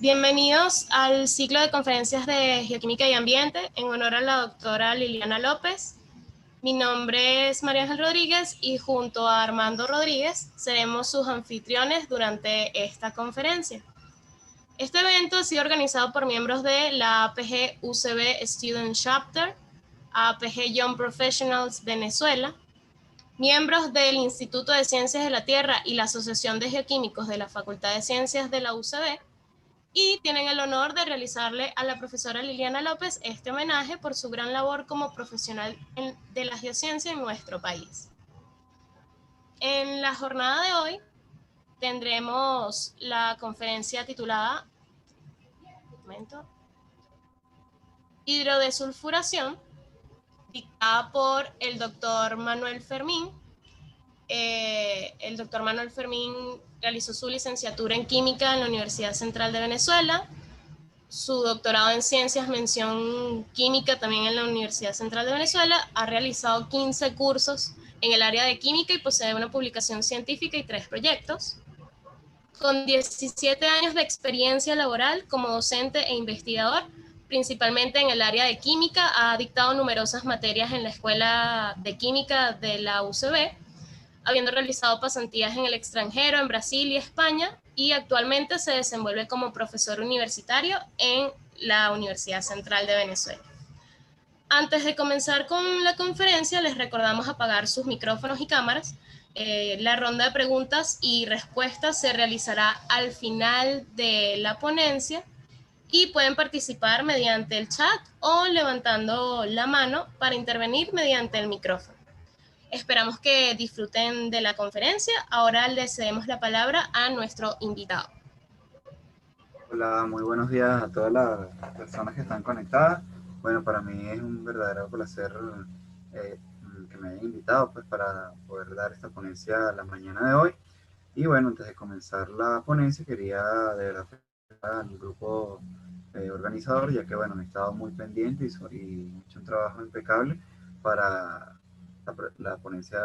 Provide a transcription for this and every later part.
Bienvenidos al ciclo de conferencias de Geoquímica y Ambiente en honor a la doctora Liliana López. Mi nombre es María Ángel Rodríguez y junto a Armando Rodríguez seremos sus anfitriones durante esta conferencia. Este evento ha sido organizado por miembros de la APG UCB Student Chapter, APG Young Professionals Venezuela, miembros del Instituto de Ciencias de la Tierra y la Asociación de Geoquímicos de la Facultad de Ciencias de la UCB, y tienen el honor de realizarle a la profesora Liliana López este homenaje por su gran labor como profesional de la geociencia en nuestro país. En la jornada de hoy tendremos la conferencia titulada Hidrodesulfuración, dictada por el doctor Manuel Fermín. El doctor Manuel Fermín realizó su licenciatura en Química en la Universidad Central de Venezuela, su doctorado en Ciencias Mención Química también en la Universidad Central de Venezuela, ha realizado 15 cursos en el área de química y posee una publicación científica y 3 proyectos. Con 17 años de experiencia laboral como docente e investigador, principalmente en el área de química, ha dictado numerosas materias en la Escuela de Química de la UCB, habiendo realizado pasantías en el extranjero, en Brasil y España, y actualmente se desenvuelve como profesor universitario en la Universidad Central de Venezuela. Antes de comenzar con la conferencia, les recordamos apagar sus micrófonos y cámaras. La ronda de preguntas y respuestas se realizará al final de la ponencia y pueden participar mediante el chat o levantando la mano para intervenir mediante el micrófono. Esperamos que disfruten de la conferencia. Ahora le cedemos la palabra a nuestro invitado. Hola, muy buenos días a todas las personas que están conectadas. Bueno, para mí es un verdadero placer eh, que me hayan invitado pues, para poder dar esta ponencia la mañana de hoy. Y bueno, antes de comenzar la ponencia, quería de verdad felicitar al grupo organizador, ya que bueno, han estado muy pendientes y hecho un trabajo impecable para la ponencia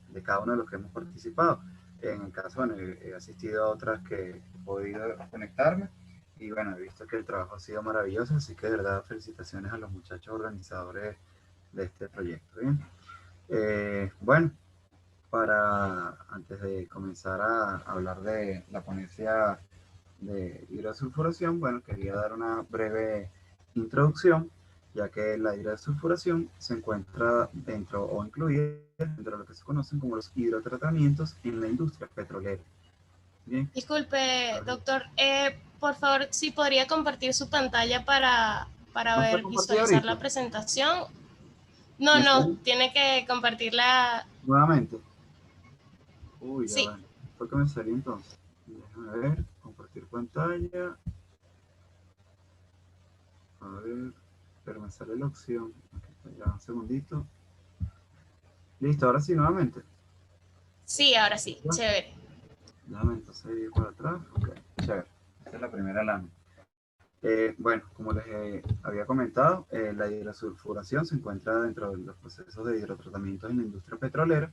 de cada uno de los que hemos participado. En el caso, bueno, he asistido a otras que he podido conectarme. Y bueno, he visto que el trabajo ha sido maravilloso, así que de verdad felicitaciones a los muchachos organizadores de este proyecto. Bien, bueno, antes de comenzar a hablar de la ponencia de hidrosulfuración, bueno, quería dar una breve introducción, ya que la hidrosulfuración se encuentra dentro o incluida dentro de lo que se conocen como los hidrotratamientos en la industria petrolera. Bien. Disculpe, doctor, por favor, si podría compartir su pantalla para ¿No está ver, compartido visualizar ahorita? la presentación. No, ¿Me no, sale tiene que compartirla. nuevamente? Uy, ya Sí, bueno. ¿Por qué me salió entonces? Déjame ver, compartir pantalla. A ver, pero me sale la opción. Aquí está, ya, un segundito. Listo, ahora sí, nuevamente. sí, ahora sí, ¿Ya? chévere. Déjame entonces ir para atrás. Ok, chévere. Esta es la primera lámina. Bueno, como les había comentado, la hidrosulfuración se encuentra dentro de los procesos de hidrotratamiento en la industria petrolera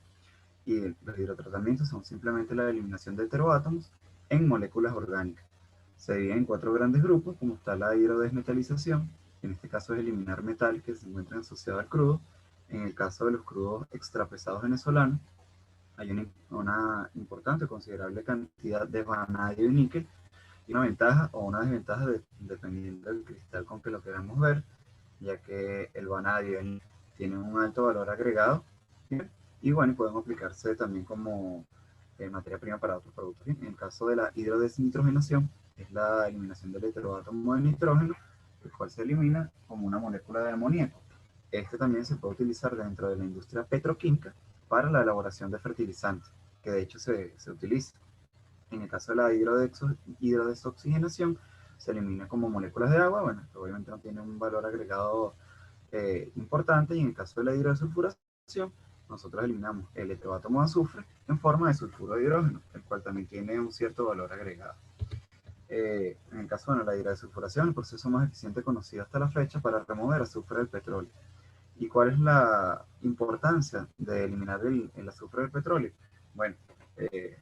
y los hidrotratamientos son simplemente la eliminación de heteroátomos en moléculas orgánicas. Se divide en 4 grandes grupos, como está la hidrodesmetalización, que en este caso es eliminar metal que se encuentra asociado al crudo. En el caso de los crudos extrapesados venezolanos, hay una importante, considerable cantidad de vanadio y níquel, y una ventaja o una desventaja dependiendo del cristal con que lo queramos ver, ya que el vanadio tiene un alto valor agregado, ¿bien? Y bueno, pueden aplicarse también como materia prima para otros productos. ¿Bien? En el caso de la hidrodesnitrogenación, es la eliminación del heteroátomo de nitrógeno, el cual se elimina como una molécula de amoníaco. Este también se puede utilizar dentro de la industria petroquímica para la elaboración de fertilizantes, que de hecho se utiliza. En el caso de la hidrodesoxigenación, se elimina como moléculas de agua, bueno, esto obviamente no tiene un valor agregado importante, y en el caso de la hidrosulfuración, nosotros eliminamos el heteroátomo de azufre en forma de sulfuro de hidrógeno, el cual también tiene un cierto valor agregado. En el caso de la hidrosulfuración, el proceso más eficiente conocido hasta la fecha para remover azufre del petróleo. ¿Y cuál es la importancia de eliminar el azufre del petróleo? Bueno,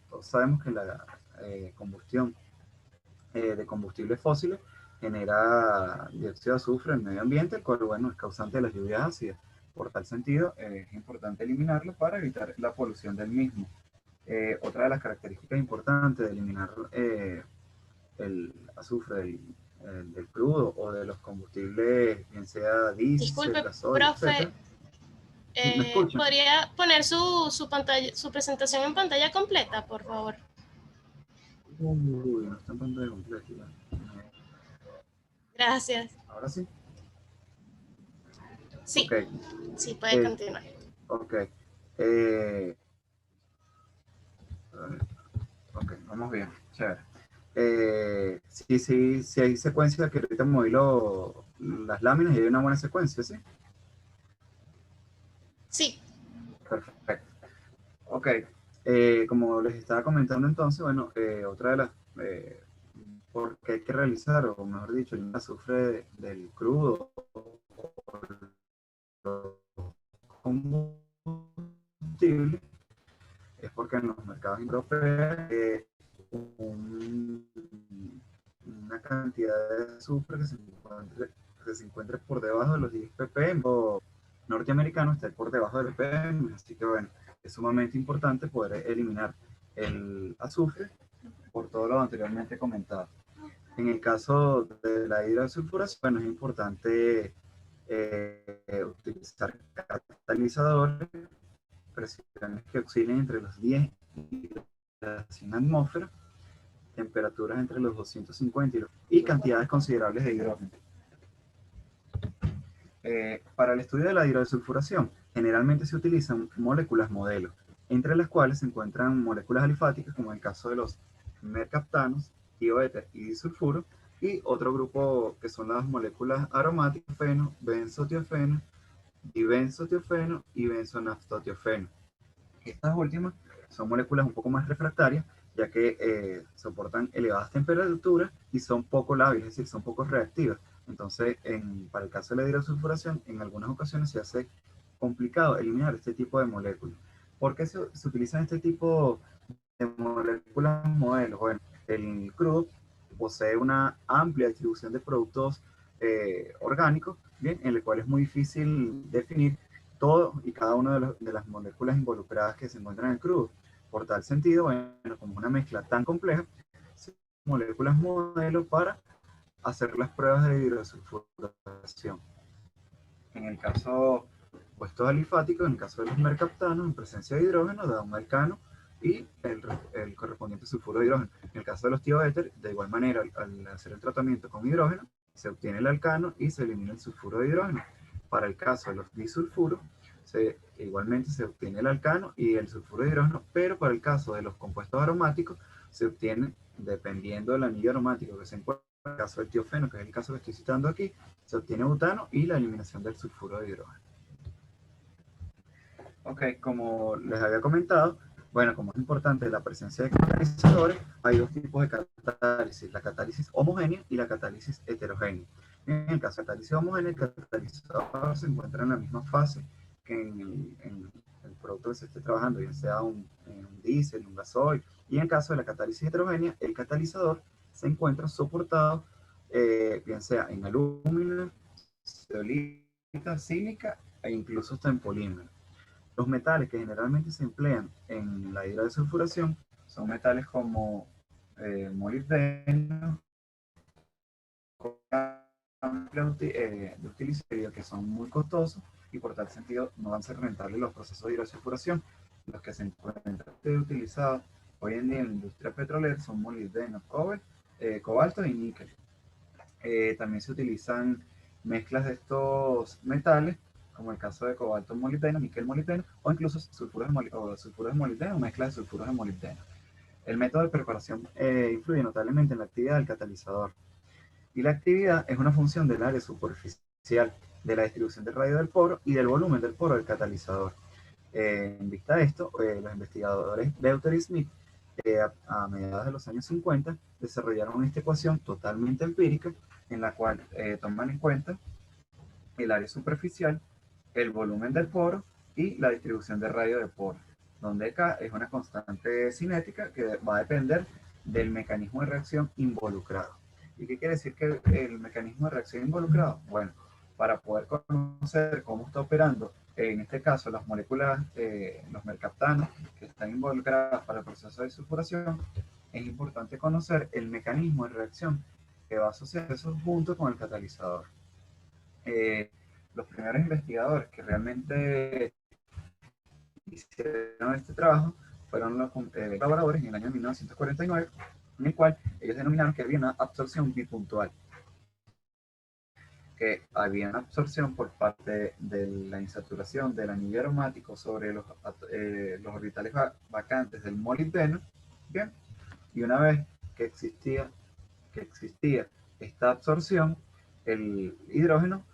todos sabemos que la combustión de combustibles fósiles genera dióxido de azufre en el medio ambiente, el cual, bueno, es causante de las lluvias ácidas. Por tal sentido, es importante eliminarlo para evitar la polución del mismo. Otra de las características importantes de eliminar el azufre del crudo o de los combustibles, bien sea diésel, Disculpe, gasoil, profe, etcétera. ¿Sí, me escuchan? ¿podría poner su pantalla, su presentación en pantalla completa, por favor? Uy, no está en pantalla completa. Gracias. Ahora sí. Sí, Ok. sí, puede Eh, continuar. ok. Eh, a ver, ok, vamos bien. Chévere. Sí, sí, sí hay secuencia que ahorita moví las láminas y hay una buena secuencia, ¿sí? Sí, Perfecto. Ok. Como les estaba comentando entonces, bueno, otra de las... porque hay que realizar, o mejor dicho, el azufre del crudo combustible es porque en los mercados europeos un- una cantidad de azufre que se encuentre por debajo de los 10 ppm o norteamericano está por debajo del ppm, así que bueno, es sumamente importante poder eliminar el azufre por todo lo anteriormente comentado. En el caso de la hidrosulfuración, bueno, es importante utilizar catalizadores, presiones que oscilen entre los 10 y las 100 atmósferas, temperaturas entre los 250 y cantidades considerables de hidrógeno. Para el estudio de la hidrosulfuración, generalmente se utilizan moléculas modelo, entre las cuales se encuentran moléculas alifáticas, como en el caso de los mercaptanos, tioéter y disulfuro, y otro grupo que son las moléculas aromáticas, feno, benzotiofeno, dibenzotiofeno y benzonaftotiofeno. Estas últimas son moléculas un poco más refractarias, ya que soportan elevadas temperaturas y son poco lábiles, es decir, son poco reactivas. Entonces, para el caso de la hidrosulfuración, en algunas ocasiones se hace complicado eliminar este tipo de moléculas. ¿Por qué se utilizan este tipo de moléculas modelos? Bueno, el crudo posee una amplia distribución de productos orgánicos, ¿bien? En el cual es muy difícil definir todo y cada una de las moléculas involucradas que se encuentran en el crudo. Por tal sentido, bueno, como una mezcla tan compleja, se usan moléculas modelo para hacer las pruebas de hidrosulfuración. En el caso opuestos alifáticos, en el caso de los mercaptanos, en presencia de hidrógeno, da un alcano y el correspondiente sulfuro de hidrógeno. En el caso de los tioéter, de igual manera, al hacer el tratamiento con hidrógeno, se obtiene el alcano y se elimina el sulfuro de hidrógeno. Para el caso de los disulfuros, igualmente se obtiene el alcano y el sulfuro de hidrógeno, pero para el caso de los compuestos aromáticos, se obtiene, dependiendo del anillo aromático que se encuentra, en el caso del tiofeno, que es el caso que estoy citando aquí, se obtiene butano y la eliminación del sulfuro de hidrógeno. Ok, como les había comentado, bueno, como es importante la presencia de catalizadores, hay dos tipos de catálisis, la catálisis homogénea y la catálisis heterogénea. En el caso de catálisis homogénea, el catalizador se encuentra en la misma fase que en el producto que se esté trabajando, bien sea un diésel, un gasoil, y en el caso de la catálisis heterogénea, el catalizador se encuentra soportado, bien sea en alumina, zeolita, sílica e incluso hasta en polímero. Los metales que generalmente se emplean en la hidrodesulfuración son metales como molibdeno, de utilización, que son muy costosos y por tal sentido no van a ser rentables los procesos de hidrodesulfuración. Los que se encuentran utilizados hoy en día en la industria petrolera son molibdeno, cobalto y níquel. También se utilizan mezclas de estos metales, como el caso de cobalto molibdeno, níquel molibdeno, o incluso sulfuros de molibdeno, mezclas de sulfuros de molibdeno. El método de preparación influye notablemente en la actividad del catalizador. Y la actividad es una función del área superficial, de la distribución del radio del poro y del volumen del poro del catalizador. En vista de esto, los investigadores Deuter y Smith, a mediados de los años 50, desarrollaron esta ecuación totalmente empírica en la cual toman en cuenta el área superficial, el volumen del poro y la distribución de radio de poro, donde K es una constante cinética que va a depender del mecanismo de reacción involucrado. ¿Y qué quiere decir que el mecanismo de reacción involucrado? Bueno, para poder conocer cómo está operando, en este caso, las moléculas, los mercaptanos, que están involucradas para el proceso de sulfuración, es importante conocer el mecanismo de reacción que va a asociar eso junto con el catalizador. Los primeros investigadores que realmente hicieron este trabajo fueron los colaboradores en el año 1949, en el cual ellos denominaron que había una absorción bipuntual, que había una absorción por parte de la insaturación del anillo aromático sobre los orbitales vacantes del molibdeno, ¿bien? Y una vez que existía esta absorción, el hidrógeno,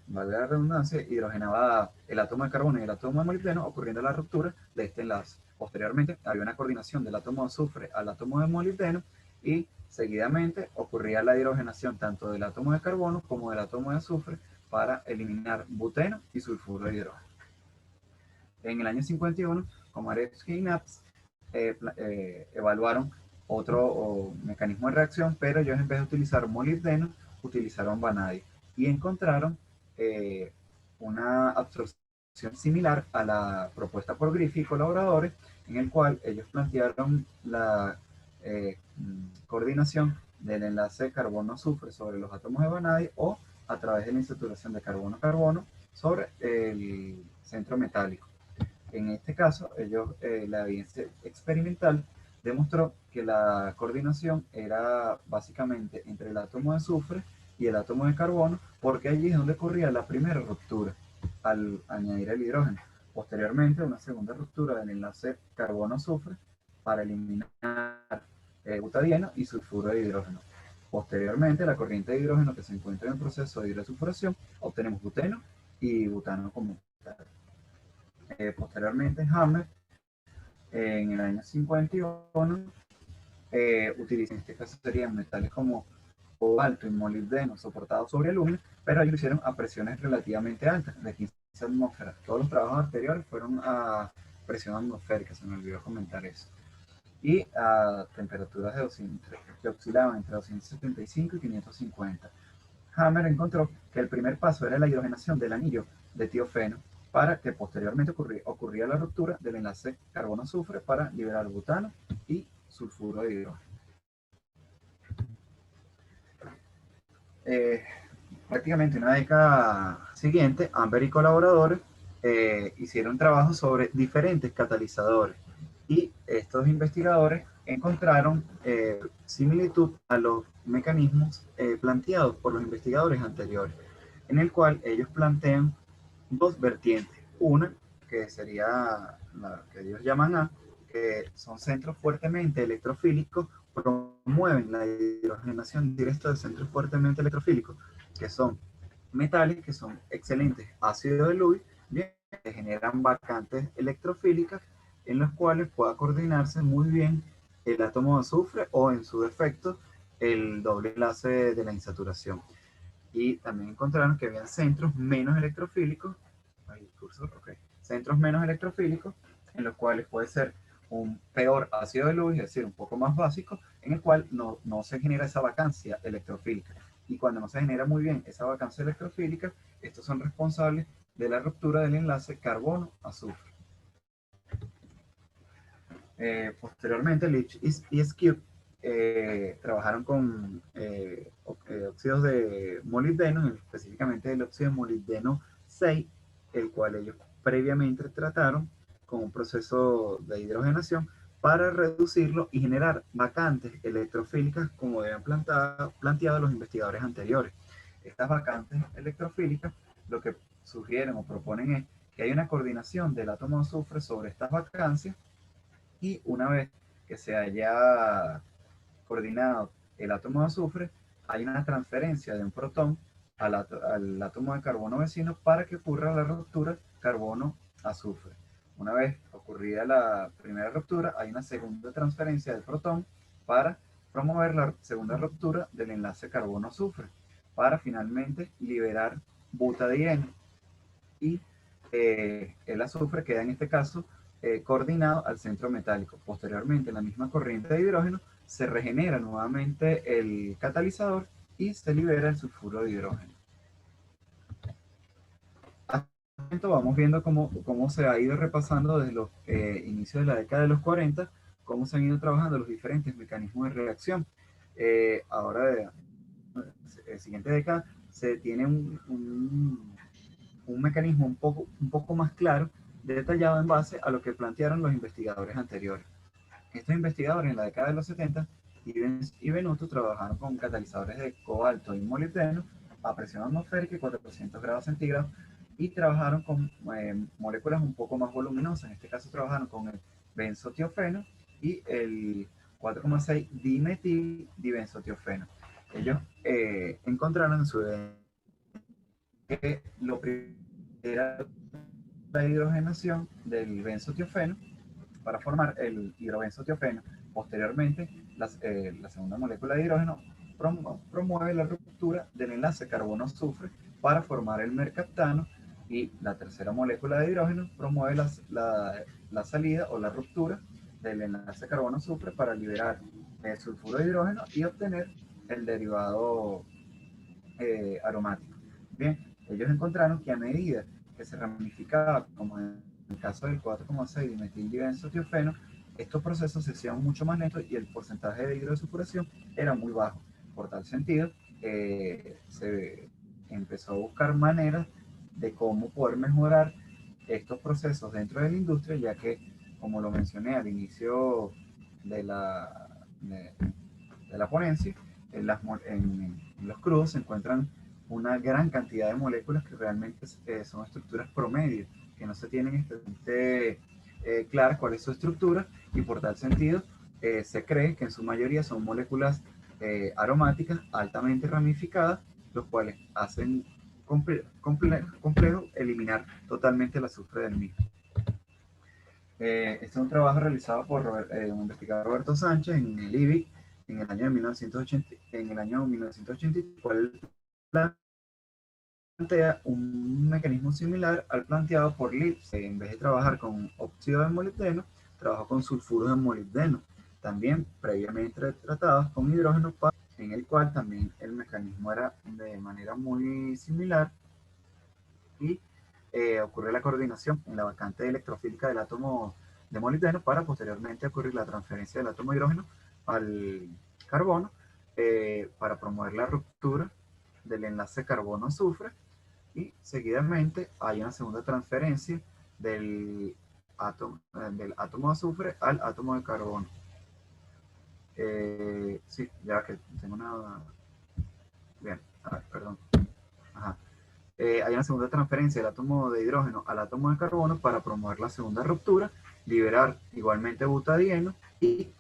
valga la redundancia, hidrogenaba el átomo de carbono y el átomo de molibdeno, ocurriendo la ruptura de este enlace. Posteriormente, había una coordinación del átomo de azufre al átomo de molibdeno y seguidamente ocurría la hidrogenación tanto del átomo de carbono como del átomo de azufre para eliminar buteno y sulfuro de hidrógeno. En el año 51, Komarevsky y Naps evaluaron otro mecanismo de reacción, pero ellos en vez de utilizar molibdeno, utilizaron vanadio y encontraron una absorción similar a la propuesta por Griffith y colaboradores, en el cual ellos plantearon la coordinación del enlace carbono-azufre sobre los átomos de vanadio o a través de la insaturación de carbono-carbono sobre el centro metálico. En este caso, la evidencia experimental demostró que la coordinación era básicamente entre el átomo de azufre y el átomo de carbono, porque allí es donde ocurría la primera ruptura al añadir el hidrógeno. Posteriormente, una segunda ruptura del enlace carbono-azufre para eliminar butadieno y sulfuro de hidrógeno. Posteriormente, la corriente de hidrógeno que se encuentra en el proceso de hidrosulfuración, obtenemos buteno y butano como tal. Posteriormente, Hammer, en el año 51, utilizan, en este caso serían metales como cobalto y molibdeno soportados sobre aluminio, pero ellos lo hicieron a presiones relativamente altas, de 15 atmósferas. Todos los trabajos anteriores fueron a presión atmosférica, se me olvidó comentar eso. Y a temperaturas que oscilaban entre 275 y 550. Hammer encontró que el primer paso era la hidrogenación del anillo de tiofeno, para que posteriormente ocurría la ruptura del enlace carbono-azufre para liberar butano y sulfuro de hidrógeno. Prácticamente una década siguiente, Amber y colaboradores hicieron trabajos sobre diferentes catalizadores y estos investigadores encontraron similitud a los mecanismos planteados por los investigadores anteriores, en el cual ellos plantean dos vertientes. Una, que sería la que ellos llaman A, que son centros fuertemente electrofílicos, promueven la hidrogenación directa de centros fuertemente electrofílicos, que son metales, que son excelentes ácidos de Lewis, bien, que generan vacantes electrofílicas en los cuales pueda coordinarse muy bien el átomo de azufre o, en su defecto, el doble enlace de la insaturación. Y también encontraron que había centros menos electrofílicos, centros menos electrofílicos, en los cuales puede ser un peor ácido de Lewis, es decir, un poco más básico, en el cual no se genera esa vacancia electrofílica. Y cuando no se genera muy bien esa vacancia electrofílica, estos son responsables de la ruptura del enlace carbono-azufre. Posteriormente, Leach y Skip trabajaron con óxidos de molibdeno, específicamente el óxido de molibdeno 6, el cual ellos previamente trataron con un proceso de hidrogenación para reducirlo y generar vacantes electrofílicas como habían planteado los investigadores anteriores. Estas vacantes electrofílicas lo que sugieren o proponen es que hay una coordinación del átomo de azufre sobre estas vacancias, y una vez que se haya coordinado el átomo de azufre, hay una transferencia de un protón al átomo de carbono vecino para que ocurra la ruptura carbono-azufre. Una vez ocurrida la primera ruptura, hay una segunda transferencia del protón para promover la segunda ruptura del enlace carbono-azufre, para finalmente liberar butadieno. Y el azufre queda en este caso coordinado al centro metálico. Posteriormente, la misma corriente de hidrógeno se regenera nuevamente el catalizador y se libera el sulfuro de hidrógeno. Hasta el momento vamos viendo cómo se ha ido repasando desde los inicios de la década de los 40, cómo se han ido trabajando los diferentes mecanismos de reacción. Ahora, de la siguiente década, se tiene un mecanismo un poco más claro, detallado en base a lo que plantearon los investigadores anteriores. Estos investigadores en la década de los 70, Ivens y Venuto, trabajaron con catalizadores de cobalto y molibdeno a presión atmosférica y 400 grados centígrados y trabajaron con moléculas un poco más voluminosas. En este caso trabajaron con el benzotiofeno y el 4,6 dimetil dibenzotiofeno. Ellos encontraron en su que lo primero era la hidrogenación del benzotiofeno para formar el hidrobenzotiofeno. Posteriormente, la segunda molécula de hidrógeno promueve la ruptura del enlace carbono-azufre para formar el mercaptano, y la tercera molécula de hidrógeno promueve la salida o la ruptura del enlace carbono-azufre para liberar el sulfuro de hidrógeno y obtener el derivado aromático. Bien, ellos encontraron que a medida que se ramificaba, como en el caso del 4,6 dimetildibenzotiofeno, estos procesos se hacían mucho más lentos y el porcentaje de hidrosulfuración era muy bajo. Por tal sentido, se empezó a buscar maneras de cómo poder mejorar estos procesos dentro de la industria, ya que, como lo mencioné al inicio de la ponencia, en los crudos se encuentran una gran cantidad de moléculas que realmente son estructuras promedio, que no se tienen especialmente claras cuál es su estructura, y por tal sentido se cree que en su mayoría son moléculas aromáticas altamente ramificadas, los cuales hacen complejo eliminar totalmente el azufre del mismo. Este es un trabajo realizado por un investigador, Roberto Sánchez, en el IBIC en el año 1980, el cual plantea un mecanismo similar al planteado por Lipps. En vez de trabajar con óxido de molibdeno, trabajó con sulfuro de molibdeno, también previamente tratados con hidrógeno, en el cual también el mecanismo era de manera muy similar, y ocurre la coordinación en la vacante electrofílica del átomo de molibdeno para posteriormente ocurrir la transferencia del átomo de hidrógeno al carbono para promover la ruptura del enlace carbono-azufre, y seguidamente hay una segunda transferencia del átomo de azufre al átomo de carbono. Sí, ya que tengo una... Bien, a ver, perdón. Ajá. Hay una segunda transferencia del átomo de hidrógeno al átomo de carbono para promover la segunda ruptura, liberar igualmente butadieno, y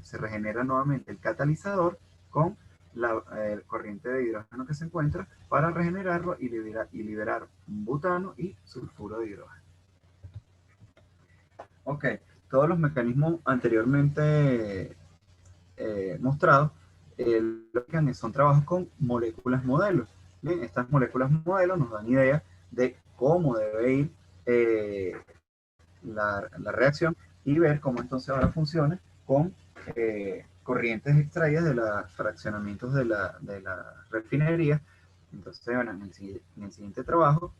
se regenera nuevamente el catalizador con la corriente de hidrógeno que se encuentra para regenerarlo y liberar butano y sulfuro de hidrógeno. Ok, todos los mecanismos anteriormente mostrados son trabajos con moléculas modelos. Bien, estas moléculas modelos nos dan idea de cómo debe ir la reacción, y ver cómo entonces ahora funciona con corrientes extraídas de los fraccionamientos de la refinería. Entonces, bueno, en el siguiente trabajo,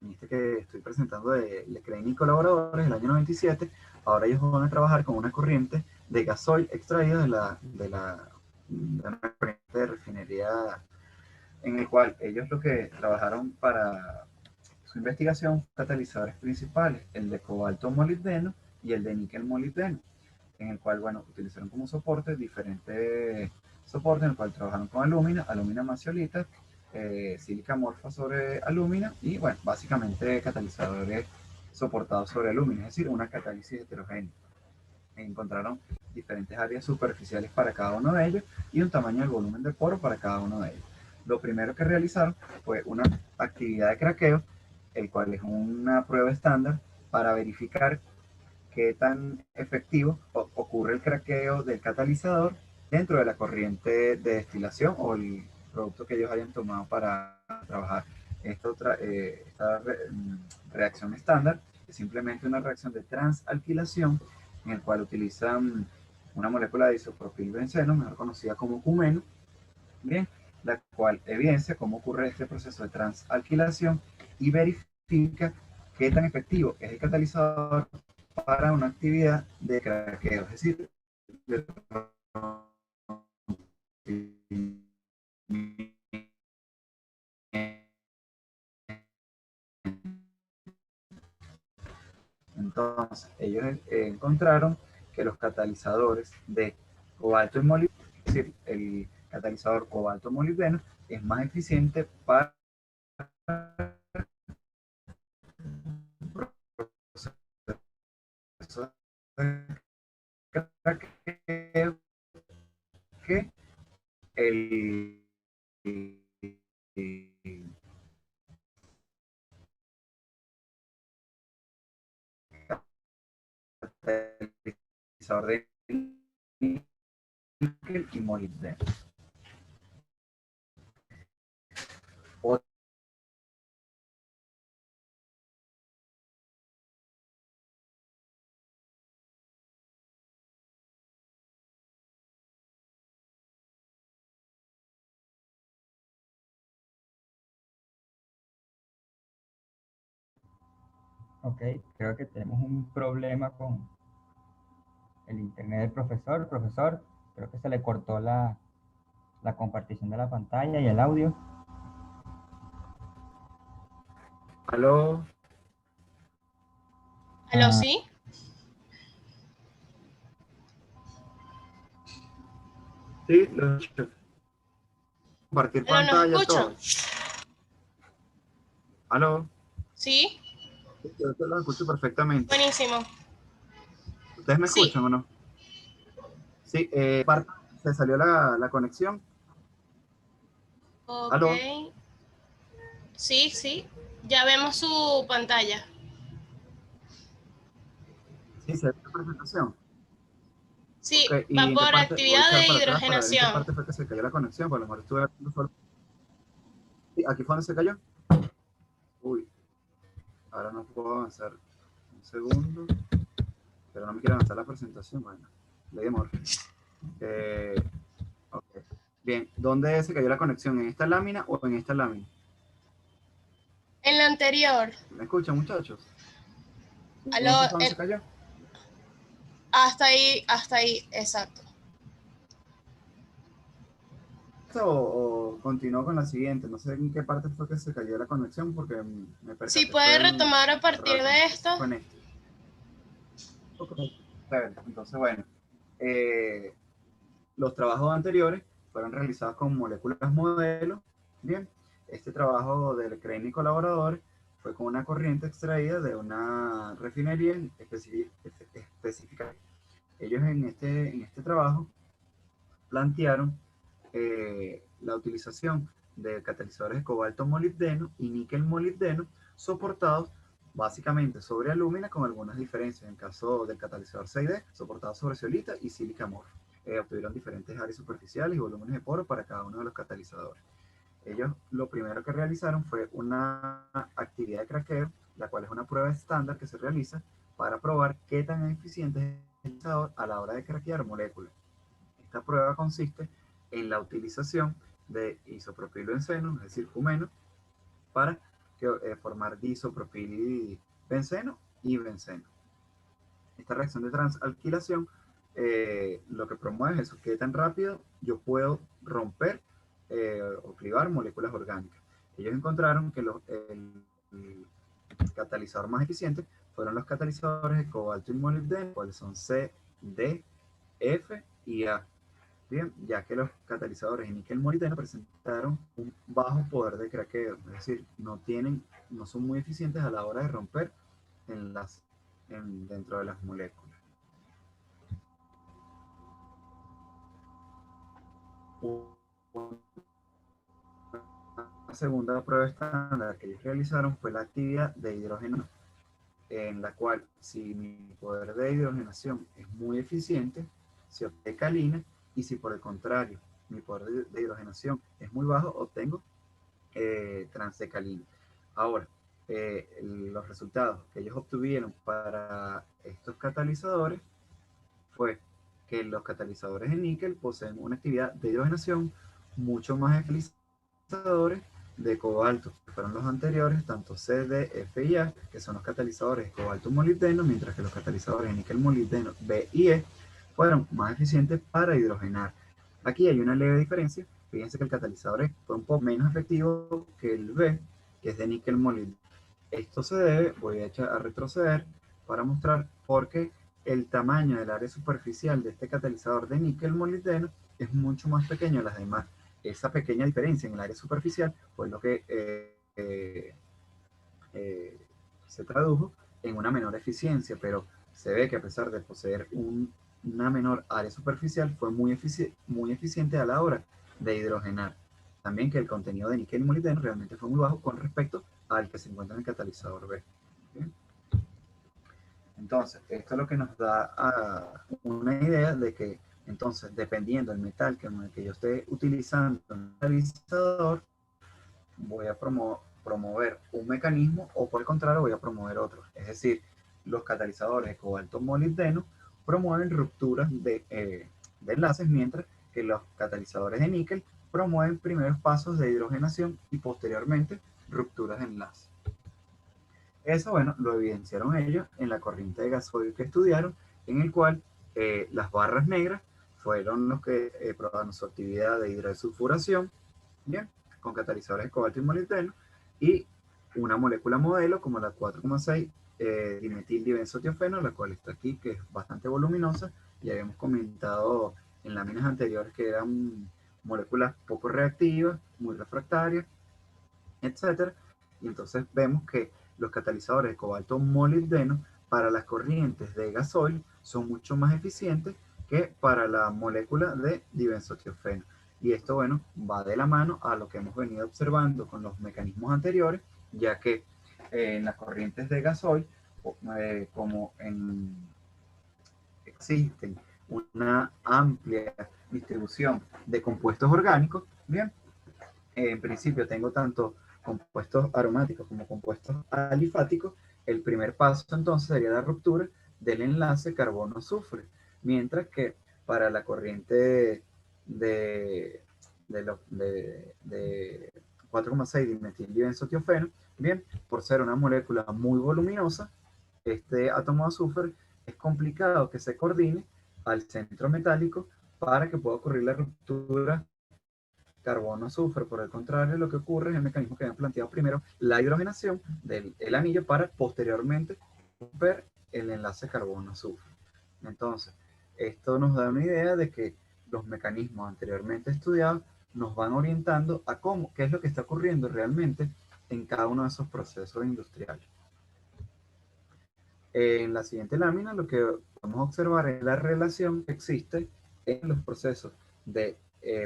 en este que estoy presentando de Leclerc y colaboradores del año 97, ahora ellos van a trabajar con una corriente de gasoil extraída de una corriente de refinería, en el cual ellos lo que trabajaron para su investigación, catalizadores principales, el de cobalto molibdeno y el de níquel molibdeno, en el cual, bueno, utilizaron como soporte diferentes soportes, en el cual trabajaron con alúmina maciolita, sílica amorfa sobre alúmina, y bueno, básicamente catalizadores soportados sobre alúmina, es decir, una catálisis heterogénea. Encontraron diferentes áreas superficiales para cada uno de ellos y un tamaño del volumen de poro para cada uno de ellos. Lo primero que realizaron fue una actividad de craqueo, el cual es una prueba estándar para verificar qué tan efectivo ocurre el craqueo del catalizador dentro de la corriente de destilación o el producto que ellos hayan tomado para trabajar. Esta reacción estándar es simplemente una reacción de transalquilación, en el cual utilizan una molécula de isopropilbenceno, mejor conocida como cumeno, bien, la cual evidencia cómo ocurre este proceso de transalquilación y verifica qué tan efectivo es el catalizador para una actividad de craqueo, es decir, de entonces, ellos encontraron que los catalizadores de cobalto y molibdeno, es decir, el catalizador cobalto-molibdeno, es más eficiente para el proceso de craqueo que el catalizador de níquel y molibdeno. Ok, creo que tenemos un problema con el internet del profesor. Profesor, creo que se le cortó la compartición de la pantalla y el audio. ¿Aló? ¿Aló, Ah, sí? Sí, lo escucho. Compartir ¿Aló, nos pantalla, escuchan? todo. ¿Aló? Sí, Yo te lo escucho perfectamente. buenísimo. ¿Ustedes me Sí, escuchan o no? Sí, se salió la conexión. ok. ¿Aló? Sí, sí. Ya vemos su pantalla. Sí, se ve la presentación. Ok, Sí, va ¿y en qué por parte? Voy a actividad echar de para atrás para ver en qué hidrogenación. parte fue que se cayó la conexión, por lo mejor estuve haciendo solo. Sí, aquí fue donde se cayó. Uy, ahora no puedo avanzar. Un segundo, pero no me quiere avanzar la presentación. Bueno, le demor. Eh, ok. Bien, ¿dónde se cayó la conexión? ¿En esta lámina o en esta lámina? En la anterior, ¿Me escuchan, muchachos? a ¿En esta lo- fue donde se cayó? hasta ahí, exacto. O continuó con la siguiente. No sé en qué parte fue que se cayó la conexión porque me Sí, percaté puede fue retomar a al partir rato. de No sé esto. si fue en este. Ok. Chévere. Entonces, bueno, eh, los trabajos anteriores fueron realizados con moléculas modelo. Bien, este trabajo del Crane y colaboradores fue con una corriente extraída de una refinería específica. Ellos en este trabajo plantearon la utilización de catalizadores de cobalto molibdeno y níquel molibdeno soportados básicamente sobre alúmina con algunas diferencias. En el caso del catalizador 6D, soportado sobre zeolita y sílica amorfa. Obtuvieron diferentes áreas superficiales y volúmenes de poro para cada uno de los catalizadores. Ellos lo primero que realizaron fue una actividad de craqueo, la cual es una prueba estándar que se realiza para probar qué tan eficiente es el catalizador a la hora de craquear moléculas. Esta prueba consiste en la utilización de isopropilbenceno, es decir, fumeno, para formar disopropilbenceno y benceno. Esta reacción de transalquilación lo que promueve es eso, que tan rápido yo puedo romper o clivar moléculas orgánicas. Ellos encontraron que el catalizador más eficiente fueron los catalizadores de cobalto y molibdeno, cuáles son C, D, F y A. Bien, ya que los catalizadores de níquel molibdeno presentaron un bajo poder de craqueo, es decir, no son muy eficientes a la hora de romper dentro de las moléculas. La segunda prueba estándar que ellos realizaron fue la actividad de hidrógeno, en la cual si mi poder de hidrogenación es muy eficiente, se obtiene calina, y si por el contrario mi poder de hidrogenación es muy bajo, obtengo transdecalina. Ahora, los resultados que ellos obtuvieron para estos catalizadores fue que los catalizadores de níquel poseen una actividad de hidrogenación mucho más catalizadores de cobalto, que fueron los anteriores, tanto C, D, F y A, que son los catalizadores de cobalto molibdeno, mientras que los catalizadores de níquel molibdeno B y E fueron más eficientes para hidrogenar. Aquí hay una leve diferencia. Fíjense que el catalizador E fue un poco menos efectivo que el B, que es de níquel molibdeno. Esto se debe, voy a retroceder para mostrar por qué el tamaño del área superficial de este catalizador de níquel molibdeno es mucho más pequeño a las demás. Esa pequeña diferencia en el área superficial fue lo que se tradujo en una menor eficiencia, pero se ve que a pesar de poseer una menor área superficial, fue muy eficiente a la hora de hidrogenar. También que el contenido de níquel y molibdeno realmente fue muy bajo con respecto al que se encuentra en el catalizador B. ¿Bien? Entonces, esto es lo que nos da una idea de que, entonces, dependiendo del metal que yo esté utilizando en el catalizador, voy a promover un mecanismo o por el contrario voy a promover otro. Es decir, los catalizadores de cobalto molibdeno promueven rupturas de enlaces, mientras que los catalizadores de níquel promueven primeros pasos de hidrogenación y posteriormente rupturas de enlace. Eso, bueno, lo evidenciaron ellos en la corriente de gasoil que estudiaron, en el cual las barras negras fueron los que probaron su actividad de hidrosulfuración, ¿bien? Con catalizadores de cobalto y molibdeno, y una molécula modelo como la 4,6 dimetil dibenzotiofeno, la cual está aquí, que es bastante voluminosa. Ya habíamos comentado en láminas anteriores que eran moléculas poco reactivas, muy refractarias, etcétera. Y entonces vemos que los catalizadores de cobalto molibdeno para las corrientes de gasoil son mucho más eficientes que para la molécula de dibenzotiofeno. Y esto, bueno, va de la mano a lo que hemos venido observando con los mecanismos anteriores, ya que en las corrientes de gasoil, como existen una amplia distribución de compuestos orgánicos, bien, en principio tengo tanto compuestos aromáticos como compuestos alifáticos. El primer paso entonces sería la ruptura del enlace carbono-azufre, mientras que para la corriente de 4,6 dimetildibenzotiofeno, bien, por ser una molécula muy voluminosa, este átomo de azufre es complicado que se coordine al centro metálico para que pueda ocurrir la ruptura carbono-azufre. Por el contrario, lo que ocurre es el mecanismo que habían planteado primero, la hidrogenación del anillo para posteriormente romper el enlace carbono-azufre. Entonces, esto nos da una idea de que los mecanismos anteriormente estudiados nos van orientando a qué es lo que está ocurriendo realmente en cada uno de esos procesos industriales. En la siguiente lámina lo que podemos observar es la relación que existe en los procesos de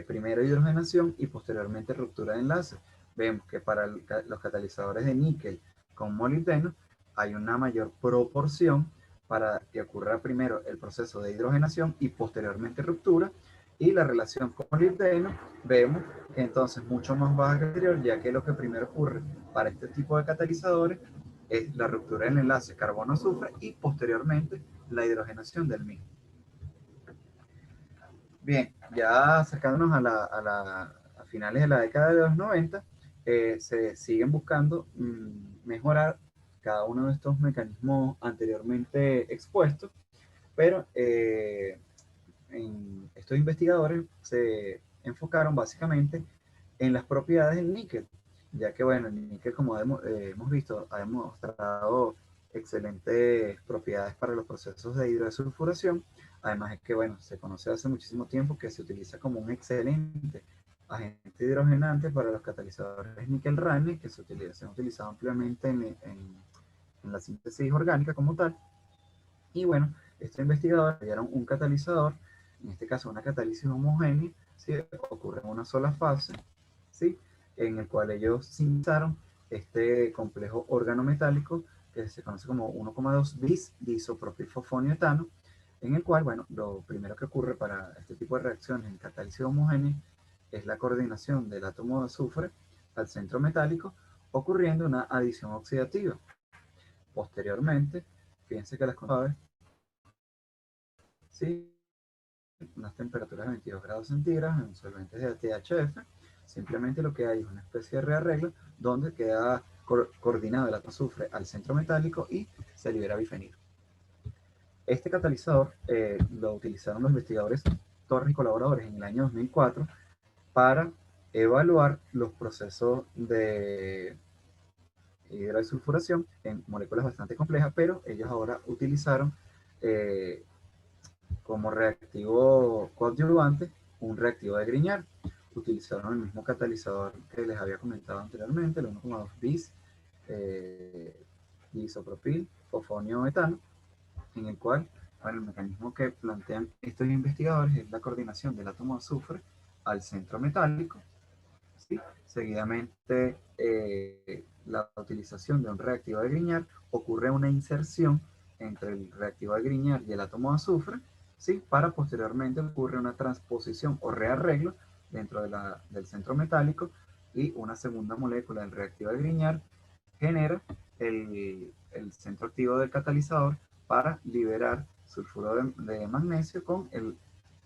primero hidrogenación y posteriormente ruptura de enlace. Vemos que para los catalizadores de níquel con molibdeno hay una mayor proporción para que ocurra primero el proceso de hidrogenación y posteriormente ruptura, y la relación con molibdeno vemos que entonces mucho más baja que el anterior, ya que lo que primero ocurre para este tipo de catalizadores es la ruptura del enlace carbono-azufre y posteriormente la hidrogenación del mismo. Bien, ya acercándonos a finales de la década de los 90, se siguen buscando mejorar cada uno de estos mecanismos anteriormente expuestos, pero estos investigadores se enfocaron básicamente en las propiedades del níquel, ya que bueno, el níquel, como hemos visto, ha demostrado excelentes propiedades para los procesos de hidrosulfuración. Además es que bueno, se conoce hace muchísimo tiempo que se utiliza como un excelente agente hidrogenante para los catalizadores níquel-raney, que se han utilizado ampliamente en la síntesis orgánica como tal. Y bueno, estos investigadores hallaron un catalizador, en este caso una catálisis homogénea, ¿sí? Ocurre en una sola fase, ¿sí? En el cual ellos sintetizaron este complejo organometálico que se conoce como 1,2 bis disopropilfosfonioetano, en el cual, bueno, lo primero que ocurre para este tipo de reacciones en catálisis homogénea es la coordinación del átomo de azufre al centro metálico, ocurriendo una adición oxidativa. Posteriormente, fíjense que las conjugadas, ¿sí? unas temperaturas de 22 grados centígrados en solventes de THF. Simplemente lo que hay es una especie de rearreglo donde queda coordinado el átomo de azufre al centro metálico y se libera bifenilo. Este catalizador lo utilizaron los investigadores Torres y colaboradores en el año 2004 para evaluar los procesos de hidrosulfuración en moléculas bastante complejas, pero ellos ahora utilizaron como reactivo coadyuvante un reactivo de Grignard. Utilizaron el mismo catalizador que les había comentado anteriormente, el 1,2 bis isopropil fosfonio etano, en el cual, bueno, el mecanismo que plantean estos investigadores es la coordinación del átomo de azufre al centro metálico, ¿sí? Seguidamente, la utilización de un reactivo de Grignard, ocurre una inserción entre el reactivo de Grignard y el átomo de azufre, ¿sí? Para posteriormente ocurre una transposición o rearreglo dentro del centro metálico, y una segunda molécula del reactivo de Grignard genera el centro activo del catalizador para liberar sulfuro de magnesio con el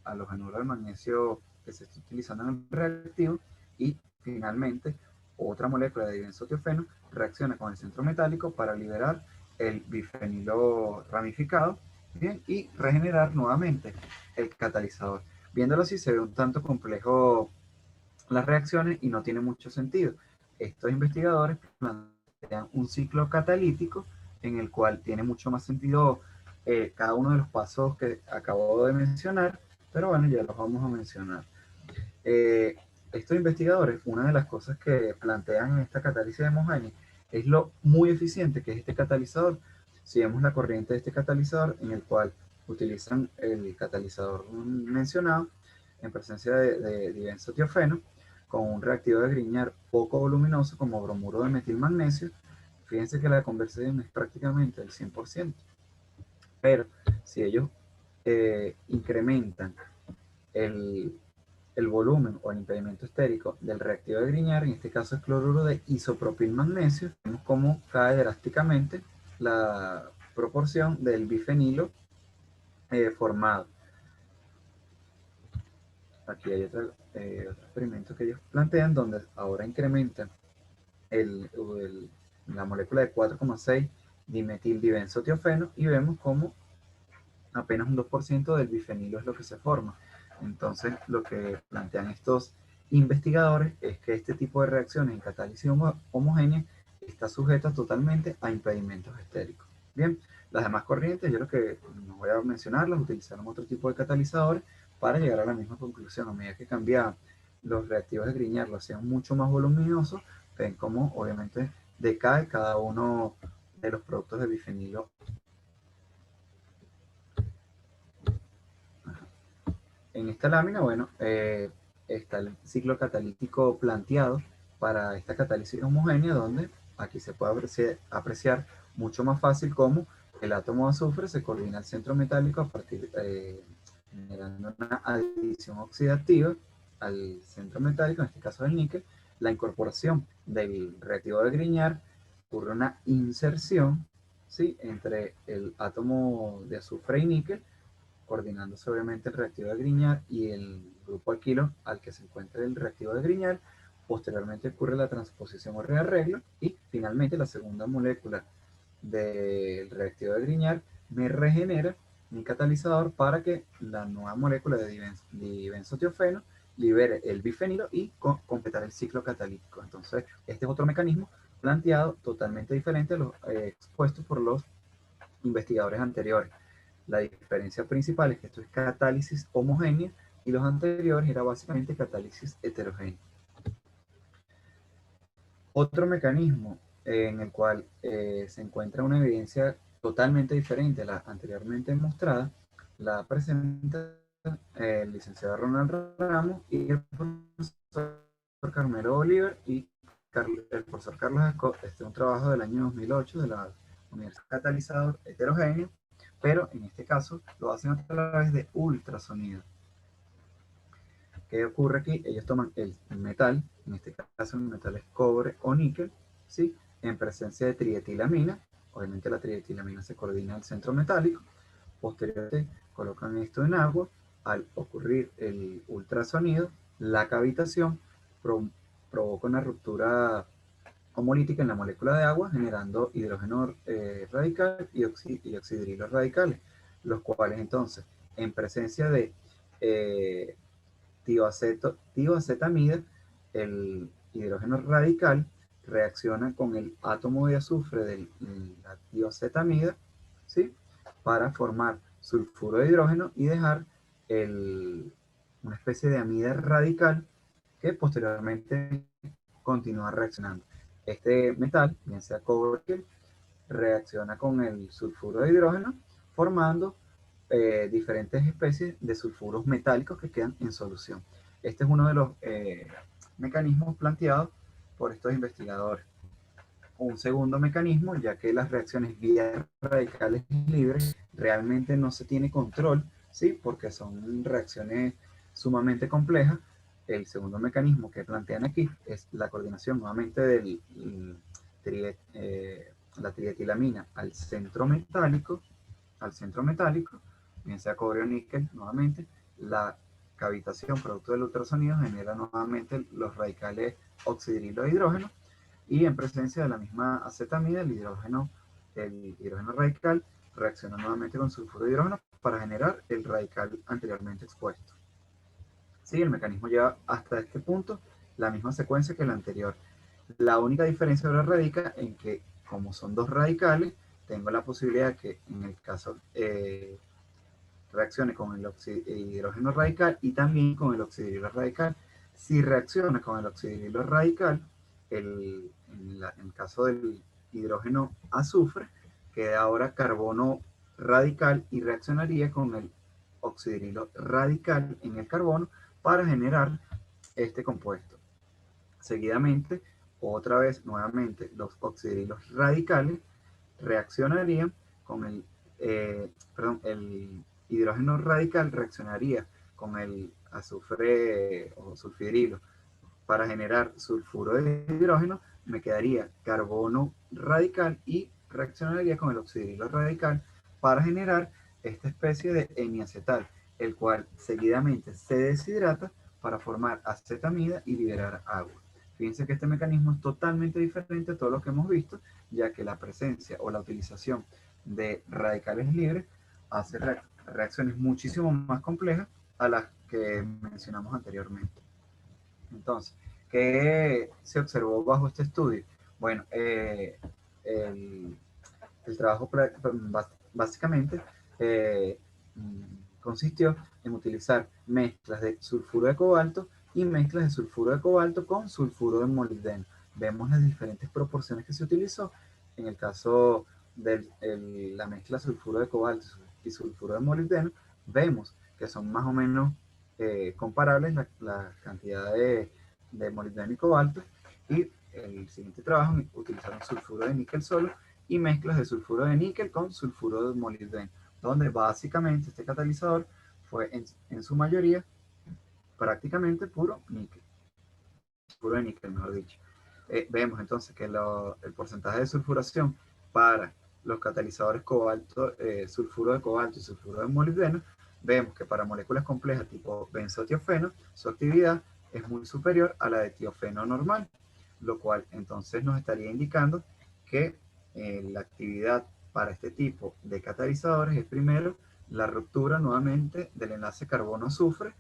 halogenuro de magnesio que se está utilizando en el reactivo, y finalmente otra molécula de dibenzotiofeno reacciona con el centro metálico para liberar el bifenilo ramificado, ¿bien? Y regenerar nuevamente el catalizador. Viéndolo así, se ve un tanto complejo las reacciones y no tiene mucho sentido. Estos investigadores plantean un ciclo catalítico en el cual tiene mucho más sentido cada uno de los pasos que acabo de mencionar, pero bueno, ya los vamos a mencionar. Estos investigadores, una de las cosas que plantean en esta catálisis de Mohani es lo muy eficiente que es este catalizador. Si vemos la corriente de este catalizador, en el cual utilizan el catalizador mencionado en presencia de dibenzotiofeno con un reactivo de Grignard poco voluminoso como bromuro de metilmagnesio, fíjense que la conversión es prácticamente del 100%. Pero si ellos incrementan el volumen o el impedimento estérico del reactivo de Grignard, en este caso es cloruro de isopropilmagnesio, vemos cómo cae drásticamente la proporción del bifenilo formado. Aquí hay otro experimento que ellos plantean donde ahora incrementan la molécula de 4,6 dimetildibenzotiofeno y vemos cómo apenas un 2% del bifenilo es lo que se forma. Entonces, lo que plantean estos investigadores es que este tipo de reacciones en catálisis homogénea está sujeta totalmente a impedimentos estéricos. Bien, las demás corrientes, yo lo que no voy a mencionarlas, utilizaron otro tipo de catalizadores para llegar a la misma conclusión. A medida que cambiaban los reactivos de Grignard, lo hacían mucho más voluminosos, ven cómo obviamente decae cada uno de los productos de bifenilo. En esta lámina, bueno, está el ciclo catalítico planteado para esta catálisis homogénea, donde aquí se puede apreciar mucho más fácil cómo el átomo de azufre se coordina al centro metálico a partir generando una adición oxidativa al centro metálico, en este caso del níquel. La incorporación del reactivo de Grignard, ocurre una inserción, ¿sí?, entre el átomo de azufre y níquel, coordinándose obviamente el reactivo de Grignard y el grupo alquilo al que se encuentra el reactivo de Grignard. Posteriormente ocurre la transposición o rearreglo y finalmente la segunda molécula del reactivo de Grignard me regenera mi catalizador para que la nueva molécula de dibenzotiofeno libere el bifenilo y completar el ciclo catalítico. Entonces, este es otro mecanismo planteado totalmente diferente a los expuestos por los investigadores anteriores. La diferencia principal es que esto es catálisis homogénea y los anteriores era básicamente catálisis heterogénea. Otro mecanismo en el cual se encuentra una evidencia totalmente diferente a la anteriormente mostrada, la presenta el licenciado Ronald Ramos y el profesor Carmelo Oliver y el profesor Carlos Scott. Este es un trabajo del año 2008 de la Universidad Catalizador Heterogéneo, pero en este caso lo hacen a través de ultrasonido. ¿Qué ocurre aquí? Ellos toman el metal, en este caso el metal es cobre o níquel, ¿sí?, en presencia de trietilamina. Obviamente la trietilamina se coordina al centro metálico. Posteriormente colocan esto en agua, al ocurrir el ultrasonido, la cavitación provoca una ruptura homolítica en la molécula de agua, generando hidrógeno radical y oxidrilos radicales, los cuales entonces, en presencia de tioacetamida, el hidrógeno radical reacciona con el átomo de azufre de la tioacetamida, ¿sí?, para formar sulfuro de hidrógeno y dejar una especie de amida radical que posteriormente continúa reaccionando. Este metal, bien sea cobre, reacciona con el sulfuro de hidrógeno, formando diferentes especies de sulfuros metálicos que quedan en solución. Este es uno de los mecanismos planteados por estos investigadores. Un segundo mecanismo, ya que las reacciones vía radicales libres realmente no se tiene control, ¿sí?, porque son reacciones sumamente complejas. El segundo mecanismo que plantean aquí es la coordinación nuevamente de la trietilamina al centro metálico, bien sea cobre o níquel. Nuevamente, la cavitación producto del ultrasonido genera nuevamente los radicales oxidrilo de hidrógeno, y en presencia de la misma acetamida, el hidrógeno radical reacciona nuevamente con sulfuro de hidrógeno para generar el radical anteriormente expuesto. Sí, el mecanismo lleva hasta este punto la misma secuencia que el anterior. La única diferencia ahora radica en que, como son dos radicales, tengo la posibilidad que en el caso reaccione con el hidrógeno radical y también con el oxidrilo radical. Si reacciona con el oxidrilo radical, en el caso del hidrógeno azufre, queda ahora carbono radical y reaccionaría con el oxidrilo radical en el carbono para generar este compuesto. Seguidamente, otra vez, nuevamente, los oxidrilos radicales reaccionarían con el hidrógeno radical reaccionaría con el azufre o sulfidrilo para generar sulfuro de hidrógeno. Me quedaría carbono radical y reaccionaría con el oxidrilo radical para generar esta especie de hemiacetal, el cual seguidamente se deshidrata para formar acetamida y liberar agua. Fíjense que este mecanismo es totalmente diferente a todo lo que hemos visto, ya que la presencia o la utilización de radicales libres hace reacciones muchísimo más complejas a las que mencionamos anteriormente. Entonces, ¿qué se observó bajo este estudio? Bueno, el trabajo básicamente consistió en utilizar mezclas de sulfuro de cobalto y mezclas de sulfuro de cobalto con sulfuro de molibdeno. Vemos las diferentes proporciones que se utilizó. En el caso de la mezcla sulfuro de cobalto y sulfuro de molibdeno, vemos que son más o menos comparables la cantidad de molibdeno y cobalto. Y el siguiente trabajo utilizaron sulfuro de níquel solo y mezclas de sulfuro de níquel con sulfuro de molibdeno, donde básicamente este catalizador fue en su mayoría prácticamente puro níquel, puro de níquel, mejor dicho. Vemos entonces que el porcentaje de sulfuración para los catalizadores cobalto, sulfuro de cobalto y sulfuro de molibdeno, vemos que para moléculas complejas tipo benzotiofeno, su actividad es muy superior a la de tiofeno normal, lo cual entonces nos estaría indicando que la actividad para este tipo de catalizadores es primero la ruptura nuevamente del enlace carbono-azufre,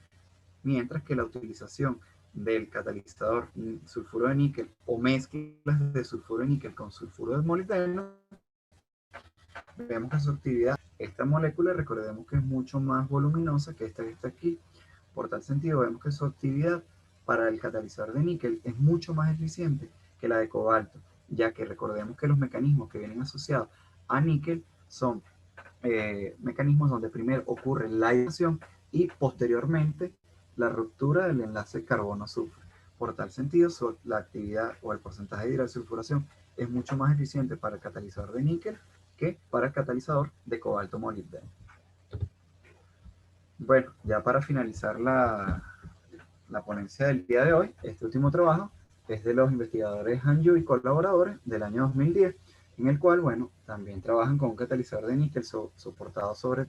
mientras que la utilización del catalizador sulfuro de níquel o mezclas de sulfuro de níquel con sulfuro de molibdeno, vemos que su actividad, esta molécula, recordemos que es mucho más voluminosa que esta que está aquí. Por tal sentido, vemos que su actividad para el catalizador de níquel es mucho más eficiente que la de cobalto, ya que recordemos que los mecanismos que vienen asociados a níquel son mecanismos donde primero ocurre la ionación y posteriormente la ruptura del enlace carbono-azufre. Por tal sentido, la actividad o el porcentaje de hidrosulfuración es mucho más eficiente para el catalizador de níquel que para el catalizador de cobalto-molibdeno. Bueno, ya para finalizar la ponencia del día de hoy, este último trabajo es de los investigadores Han Yu y colaboradores del año 2010, en el cual, bueno, también trabajan con un catalizador de níquel soportado sobre